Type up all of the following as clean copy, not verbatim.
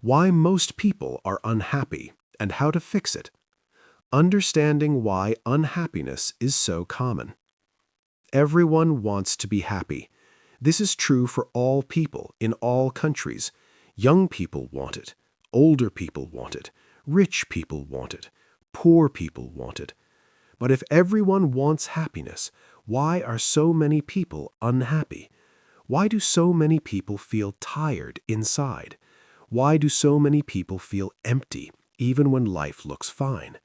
Why most people are unhappy and how to fix it. Understanding why unhappiness is so common. Everyone wants to be happy. This is true for all people in all countries. Young people want it. Older people want it. Rich people want it. Poor people want it. But if everyone wants happiness, why are so many people unhappy? Why do so many people feel tired inside? Why do so many people feel empty, even when life looks fine?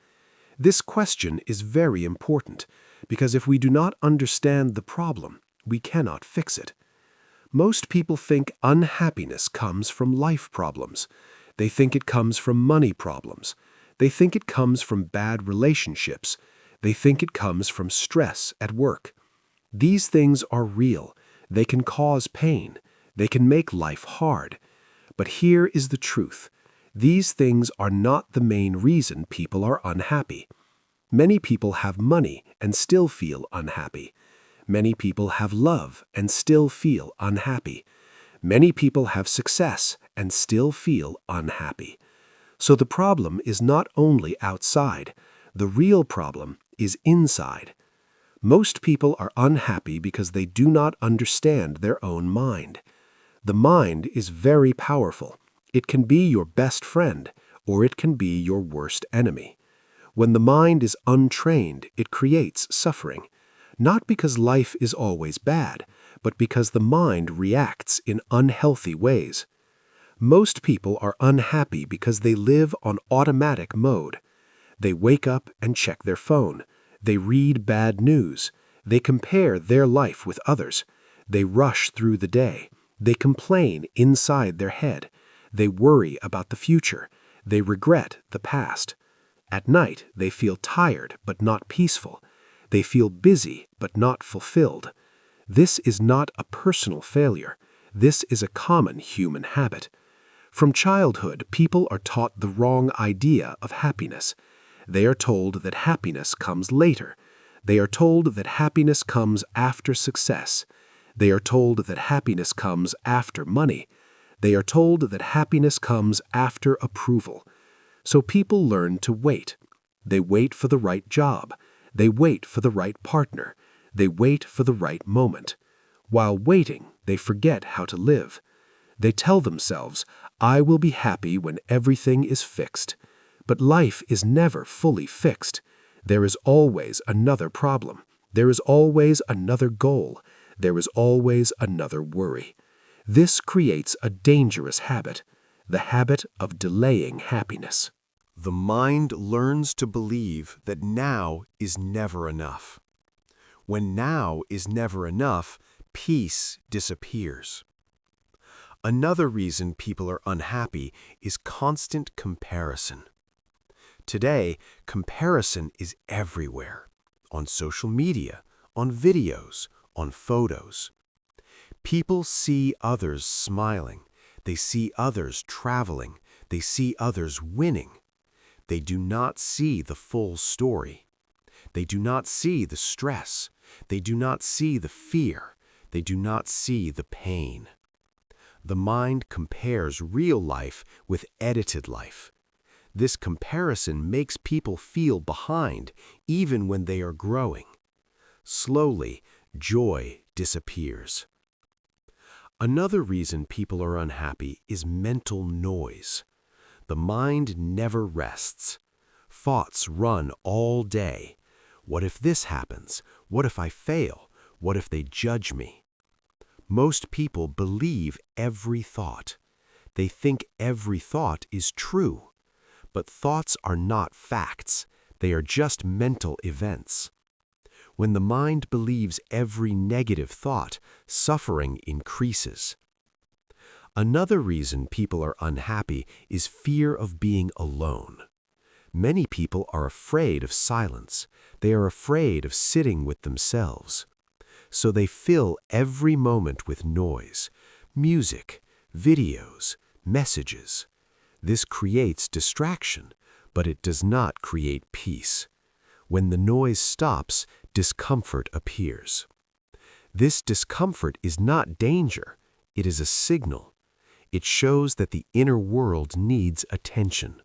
This question is very important, because if we do not understand the problem, we cannot fix it. Most people think unhappiness comes from life problems. They think it comes from money problems. They think it comes from bad relationships. They think it comes from stress at work. These things are real. They can cause pain. They can make life hard. But here is the truth. These things are not the main reason people are unhappy. Many people have money and still feel unhappy. Many people have love and still feel unhappy. Many people have success and still feel unhappy. So the problem is not only outside. The real problem is inside. Most people are unhappy because they do not understand their own mind. The mind is very powerful. It can be your best friend, or it can be your worst enemy. When the mind is untrained, it creates suffering, not because life is always bad, but because the mind reacts in unhealthy ways. Most people are unhappy because they live on automatic mode. They wake up and check their phone. They read bad news. They compare their life with others. They rush through the day. They complain inside their head. They worry about the future. They regret the past. At night, they feel tired but not peaceful. They feel busy but not fulfilled. This is not a personal failure. This is a common human habit. From childhood, people are taught the wrong idea of happiness. They are told that happiness comes later. They are told that happiness comes after success. They are told that happiness comes after money. They are told that happiness comes after approval. So people learn to wait. They wait for the right job. They wait for the right partner. They wait for the right moment. While waiting, they forget how to live. They tell themselves, "I will be happy when everything is fixed." But life is never fully fixed. There is always another problem. There is always another goal. There is always another worry. This creates a dangerous habit, the habit of delaying happiness. The mind learns to believe that now is never enough. When now is never enough, peace disappears. Another reason people are unhappy is constant comparison. Today, comparison is everywhere, on social media, on videos, on photos. People see others smiling. They see others traveling. They see others winning. They do not see the full story. They do not see the stress. They do not see the fear. They do not see the pain. The mind compares real life with edited life. This comparison makes people feel behind even when they are growing. Slowly, joy disappears. Another reason people are unhappy is mental noise. The mind never rests. Thoughts run all day. What if this happens? What if I fail? What if they judge me? Most people believe every thought. They think every thought is true. But thoughts are not facts. They are just mental events. When the mind believes every negative thought, suffering increases. Another reason people are unhappy is fear of being alone. Many people are afraid of silence. They are afraid of sitting with themselves. So they fill every moment with noise, music, videos, messages. This creates distraction, but it does not create peace. When the noise stops, discomfort appears. This discomfort is not danger, it is a signal. It shows that the inner world needs attention.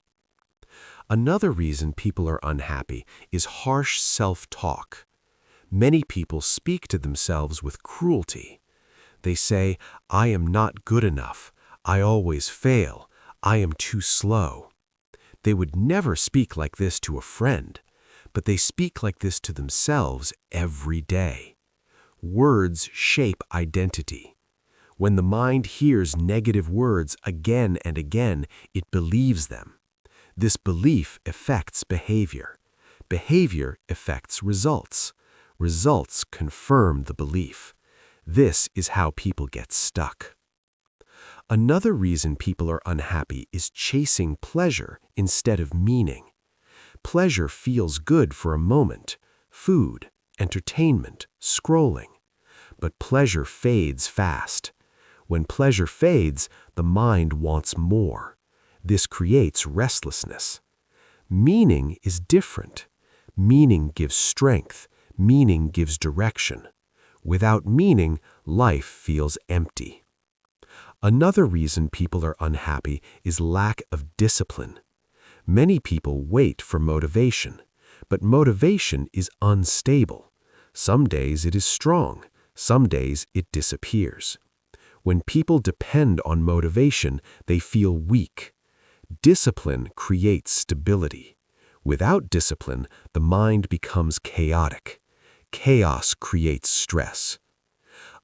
Another reason people are unhappy is harsh self-talk. Many people speak to themselves with cruelty. They say, "I am not good enough. I always fail. I am too slow." They would never speak like this to a friend, but they speak like this to themselves every day. Words shape identity. When the mind hears negative words again and again, it believes them. This belief affects behavior. Behavior affects results. Results confirm the belief. This is how people get stuck. Another reason people are unhappy is chasing pleasure instead of meaning. Pleasure feels good for a moment, food, entertainment, scrolling. But pleasure fades fast. When pleasure fades, the mind wants more. This creates restlessness. Meaning is different. Meaning gives strength. Meaning gives direction. Without meaning, life feels empty. Another reason people are unhappy is lack of discipline. Many people wait for motivation, but motivation is unstable. Some days it is strong, some days it disappears. When people depend on motivation, they feel weak. Discipline creates stability. Without discipline, the mind becomes chaotic. Chaos creates stress.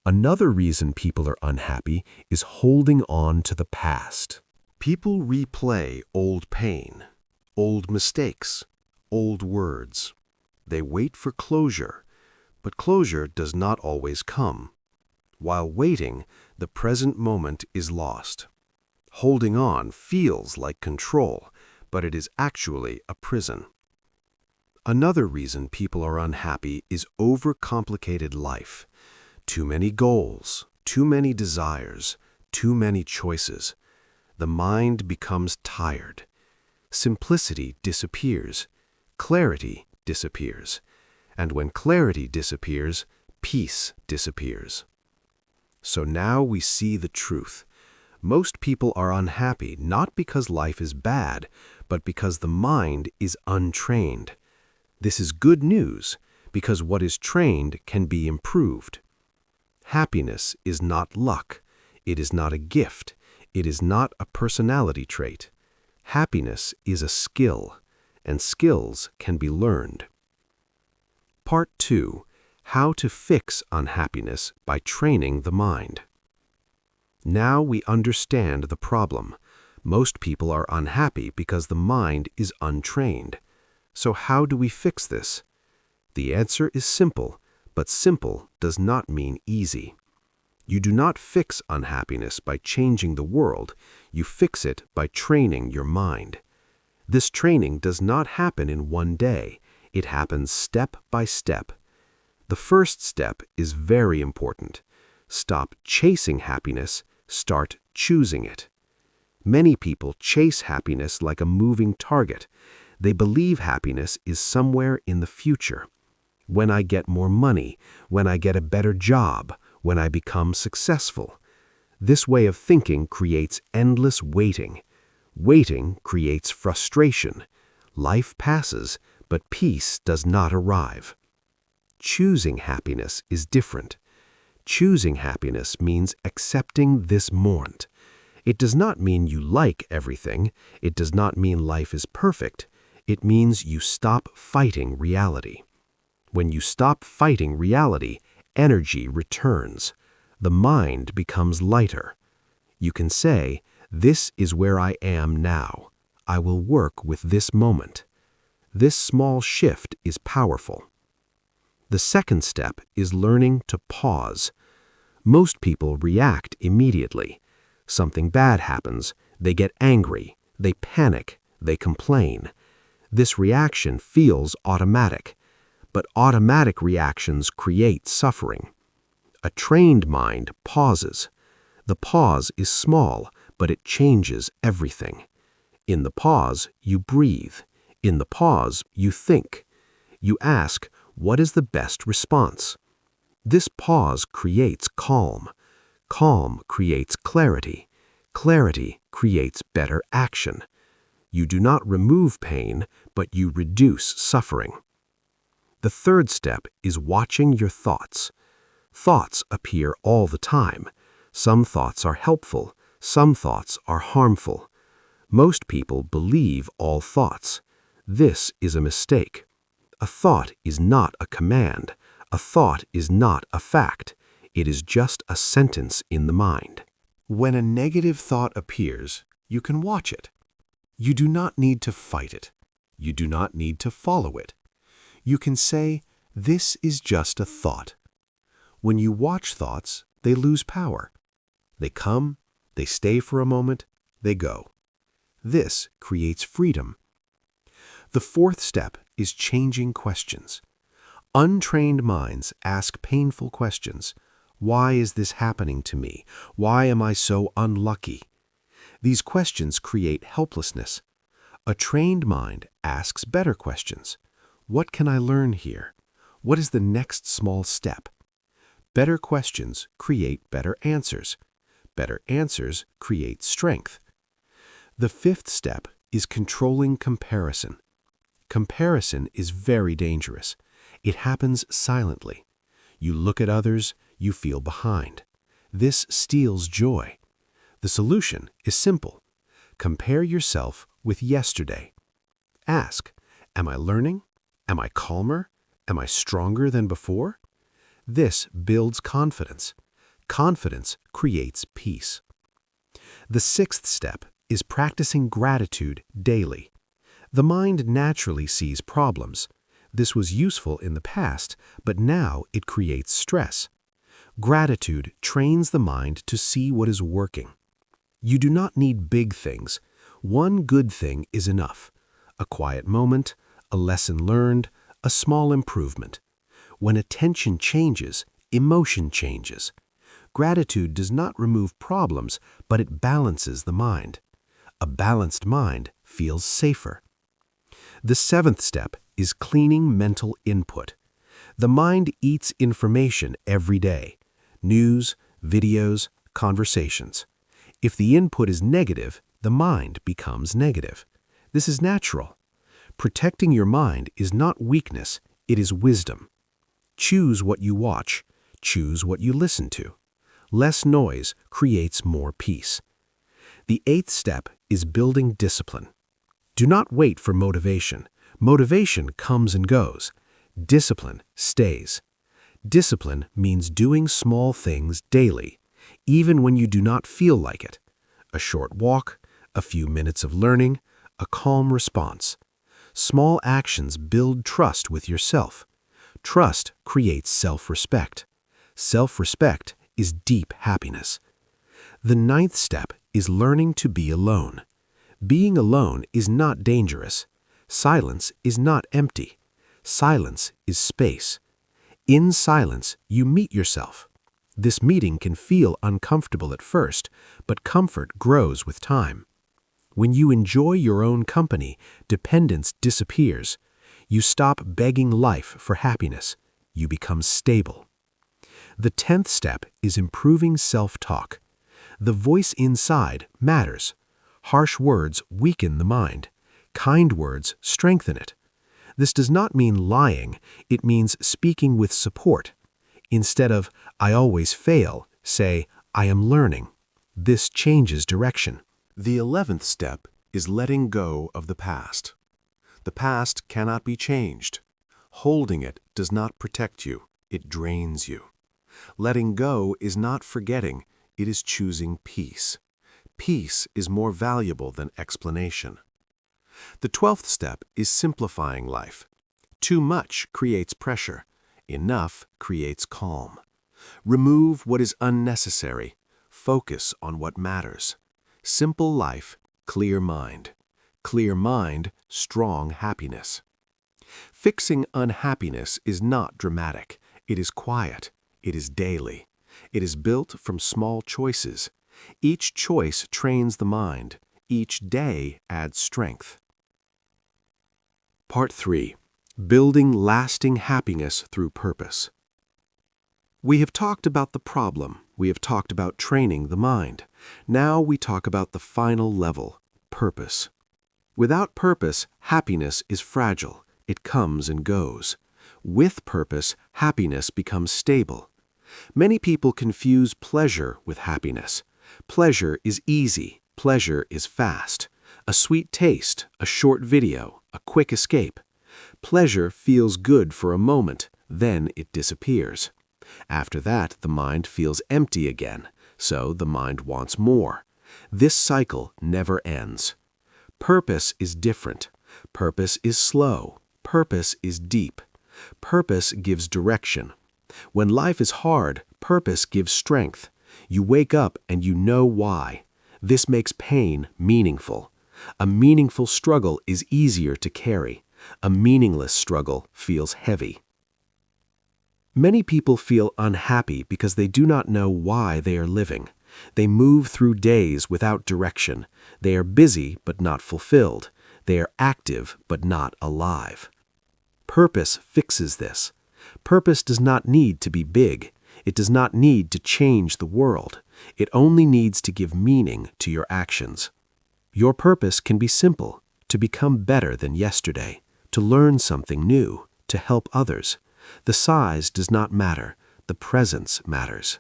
Another reason people are unhappy is holding on to the past. People replay old pain, old mistakes, old words. They wait for closure, but closure does not always come. While waiting, the present moment is lost. Holding on feels like control, but it is actually a prison. Another reason people are unhappy is overcomplicated life. Too many goals, too many desires, too many choices. The mind becomes tired. Simplicity disappears. Clarity disappears. And when clarity disappears, peace disappears. So now we see the truth. Most people are unhappy not because life is bad, but because the mind is untrained. This is good news, because what is trained can be improved. Happiness is not luck. It is not a gift. It is not a personality trait. Happiness is a skill, and skills can be learned. Part 2. How to fix unhappiness by training the mind. Now we understand the problem. Most people are unhappy because the mind is untrained. So how do we fix this? The answer is simple, but simple does not mean easy. You do not fix unhappiness by changing the world. You fix it by training your mind. This training does not happen in one day. It happens step by step. The first step is very important. Stop chasing happiness. Start choosing it. Many people chase happiness like a moving target. They believe happiness is somewhere in the future. When I get more money, when I get a better job, when I become successful. This way of thinking creates endless waiting. Waiting creates frustration. Life passes, but peace does not arrive. Choosing happiness is different. Choosing happiness means accepting this moment. It does not mean you like everything. It does not mean life is perfect. It means you stop fighting reality. When you stop fighting reality, energy returns. The mind becomes lighter. You can say, "This is where I am now. I will work with this moment." This small shift is powerful. The second step is learning to pause. Most people react immediately. Something bad happens, they get angry, they panic, they complain. This reaction feels automatic, but automatic reactions create suffering. A trained mind pauses. The pause is small, but it changes everything. In the pause, you breathe. In the pause, you think. You ask, what is the best response? This pause creates calm. Calm creates clarity. Clarity creates better action. You do not remove pain, but you reduce suffering. The third step is watching your thoughts. Thoughts appear all the time. Some thoughts are helpful, some thoughts are harmful. Most people believe all thoughts. This is a mistake. A thought is not a command. A thought is not a fact. It is just a sentence in the mind. When a negative thought appears, you can watch it. You do not need to fight it. You do not need to follow it. You can say, "This is just a thought." When you watch thoughts, they lose power. They come, they stay for a moment, they go. This creates freedom. The fourth step is changing questions. Untrained minds ask painful questions. Why is this happening to me? Why am I so unlucky? These questions create helplessness. A trained mind asks better questions. What can I learn here? What is the next small step? Better questions create better answers. Better answers create strength. The fifth step is controlling comparison. Comparison is very dangerous. It happens silently. You look at others, you feel behind. This steals joy. The solution is simple. Compare yourself with yesterday. Ask, am I learning? Am I calmer? Am I stronger than before? This builds confidence. Confidence creates peace. The sixth step is practicing gratitude daily. The mind naturally sees problems. This was useful in the past, but now it creates stress. Gratitude trains the mind to see what is working. You do not need big things. One good thing is enough. A quiet moment, a lesson learned, a small improvement. When attention changes, emotion changes. Gratitude does not remove problems, but it balances the mind. A balanced mind feels safer. The seventh step is cleaning mental input. The mind eats information every day. News, videos, conversations. If the input is negative, the mind becomes negative. This is natural. Protecting your mind is not weakness, it is wisdom. Choose what you watch. Choose what you listen to. Less noise creates more peace. The eighth step is building discipline. Do not wait for motivation. Motivation comes and goes. Discipline stays. Discipline means doing small things daily, even when you do not feel like it. A short walk, a few minutes of learning, a calm response. Small actions build trust with yourself. Trust creates self-respect. Self-respect is deep happiness. The ninth step is learning to be alone. Being alone is not dangerous. Silence is not empty. Silence is space. In silence, you meet yourself. This meeting can feel uncomfortable at first, but comfort grows with time. When you enjoy your own company, dependence disappears. You stop begging life for happiness. You become stable. The 10th step is improving self-talk. The voice inside matters. Harsh words weaken the mind. Kind words strengthen it. This does not mean lying, it means speaking with support. Instead of, "I always fail," say, "I am learning." This changes direction. The 11th step is letting go of the past. The past cannot be changed. Holding it does not protect you, it drains you. Letting go is not forgetting, it is choosing peace. Peace is more valuable than explanation. The 12th step is simplifying life. Too much creates pressure. Enough creates calm. Remove what is unnecessary. Focus on what matters. Simple life, clear mind. Clear mind, strong happiness. Fixing unhappiness is not dramatic. It is quiet. It is daily. It is built from small choices. Each choice trains the mind. Each day adds strength. Part 3. Building lasting happiness through purpose. We have talked about the problem. We have talked about training the mind. Now we talk about the final level, purpose. Without purpose, happiness is fragile. It comes and goes. With purpose, happiness becomes stable. Many people confuse pleasure with happiness. Pleasure is easy. Pleasure is fast. A sweet taste, a short video, a quick escape. Pleasure feels good for a moment, then it disappears. After that, the mind feels empty again, so the mind wants more. This cycle never ends. Purpose is different. Purpose is slow. Purpose is deep. Purpose gives direction. When life is hard, purpose gives strength. You wake up and you know why. This makes pain meaningful. A meaningful struggle is easier to carry. A meaningless struggle feels heavy. Many people feel unhappy because they do not know why they are living. They move through days without direction. They are busy but not fulfilled. They are active but not alive. Purpose fixes this. Purpose does not need to be big. It does not need to change the world. It only needs to give meaning to your actions. Your purpose can be simple: to become better than yesterday, to learn something new, to help others. The size does not matter. The presence matters.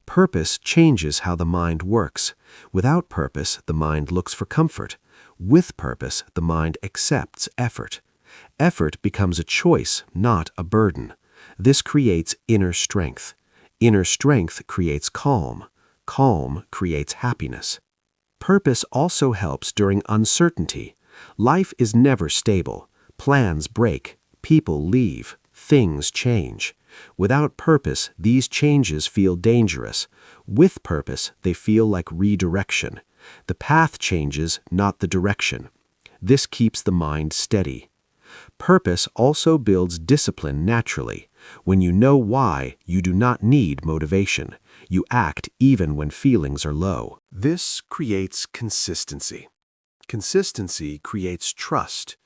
Purpose changes how the mind works. Without purpose, the mind looks for comfort. With purpose, the mind accepts effort. Effort becomes a choice, not a burden. This creates inner strength. Inner strength creates calm. Calm creates happiness. Purpose also helps during uncertainty. Life is never stable. Plans break. People leave. Things change. Without purpose, these changes feel dangerous. With purpose, they feel like redirection. The path changes, not the direction. This keeps the mind steady. Purpose also builds discipline naturally. When you know why, you do not need motivation. You act even when feelings are low. This creates consistency. Consistency creates trust.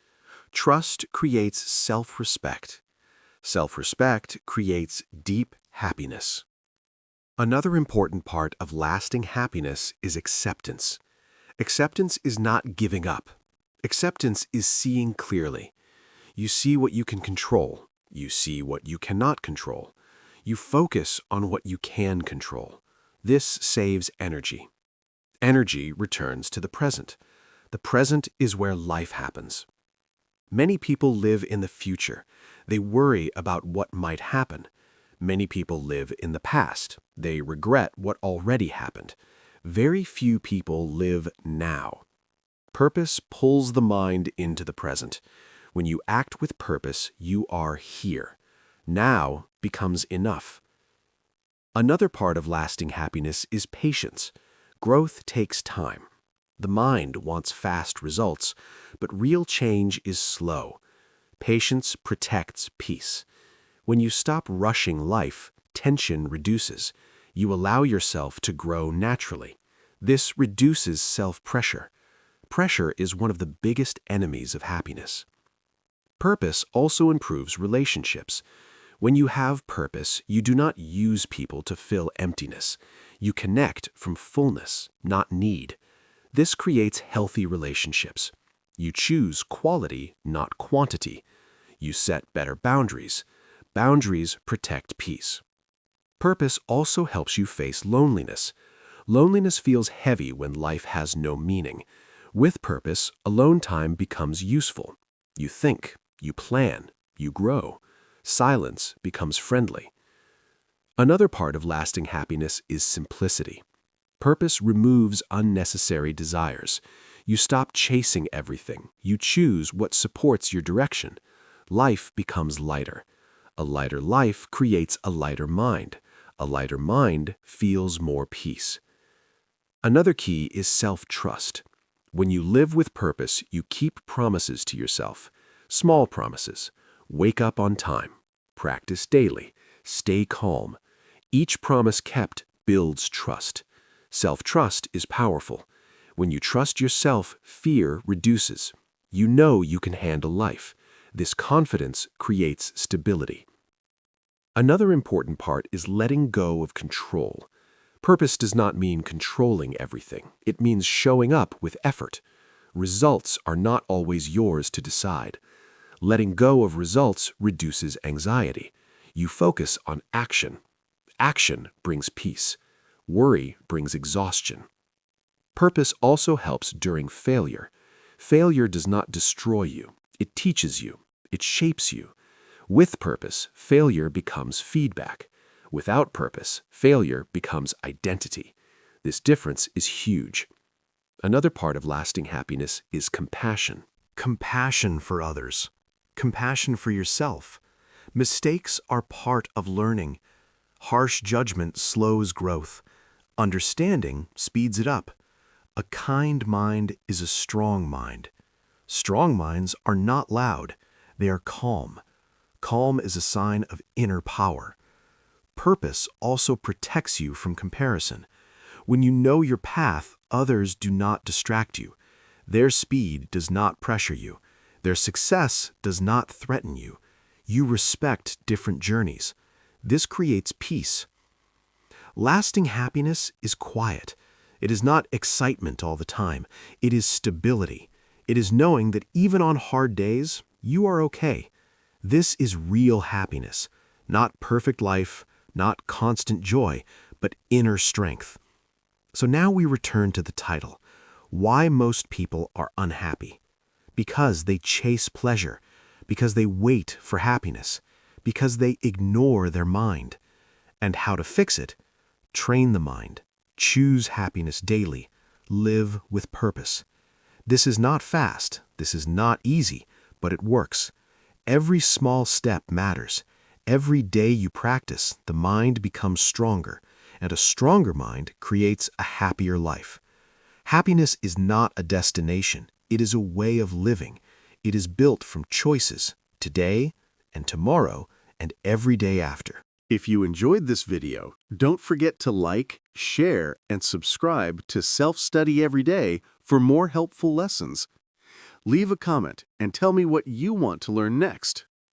Trust creates self-respect. Self-respect creates deep happiness. Another important part of lasting happiness is acceptance. Acceptance is not giving up. Acceptance is seeing clearly. You see what you can control. You see what you cannot control. You focus on what you can control. This saves energy. Energy returns to the present. The present is where life happens. Many people live in the future. They worry about what might happen. Many people live in the past. They regret what already happened. Very few people live now. Purpose pulls the mind into the present. When you act with purpose, you are here. Now becomes enough. Another part of lasting happiness is patience. Growth takes time. The mind wants fast results, but real change is slow. Patience protects peace. When you stop rushing life, tension reduces. You allow yourself to grow naturally. This reduces self-pressure. Pressure is one of the biggest enemies of happiness. Purpose also improves relationships. When you have purpose, you do not use people to fill emptiness. You connect from fullness, not need. This creates healthy relationships. You choose quality, not quantity. You set better boundaries. Boundaries protect peace. Purpose also helps you face loneliness. Loneliness feels heavy when life has no meaning. With purpose, alone time becomes useful. You think, you plan, you grow. Silence becomes friendly. Another part of lasting happiness is simplicity. Purpose removes unnecessary desires. You stop chasing everything. You choose what supports your direction. Life becomes lighter. A lighter life creates a lighter mind. A lighter mind feels more peace. Another key is self-trust. When you live with purpose, you keep promises to yourself. Small promises. Wake up on time. Practice daily. Stay calm. Each promise kept builds trust. Self-trust is powerful. When you trust yourself, fear reduces. You know you can handle life. This confidence creates stability. Another important part is letting go of control. Purpose does not mean controlling everything. It means showing up with effort. Results are not always yours to decide. Letting go of results reduces anxiety. You focus on action. Action brings peace. Worry brings exhaustion. Purpose also helps during failure. Failure does not destroy you. It teaches you. It shapes you. With purpose, failure becomes feedback. Without purpose, failure becomes identity. This difference is huge. Another part of lasting happiness is compassion. Compassion for others. Compassion for yourself. Mistakes are part of learning. Harsh judgment slows growth. Understanding speeds it up. A kind mind is a strong mind. Strong minds are not loud. They are calm. Calm is a sign of inner power. Purpose also protects you from comparison. When you know your path, others do not distract you. Their speed does not pressure you. Their success does not threaten you. You respect different journeys. This creates peace. Lasting happiness is quiet. It is not excitement all the time. It is stability. It is knowing that even on hard days, you are okay. This is real happiness. Not perfect life, not constant joy, but inner strength. So now we return to the title. Why most people are unhappy. Because they chase pleasure. Because they wait for happiness. Because they ignore their mind. And how to fix it? Train the mind. Choose happiness daily. Live with purpose. This is not fast. This is not easy, but it works. Every small step matters. Every day you practice, the mind becomes stronger, and a stronger mind creates a happier life. Happiness is not a destination. It is a way of living. It is built from choices, today and tomorrow and every day after. If you enjoyed this video, don't forget to like, share, and subscribe to Self-Study Every Day for more helpful lessons. Leave a comment and tell me what you want to learn next.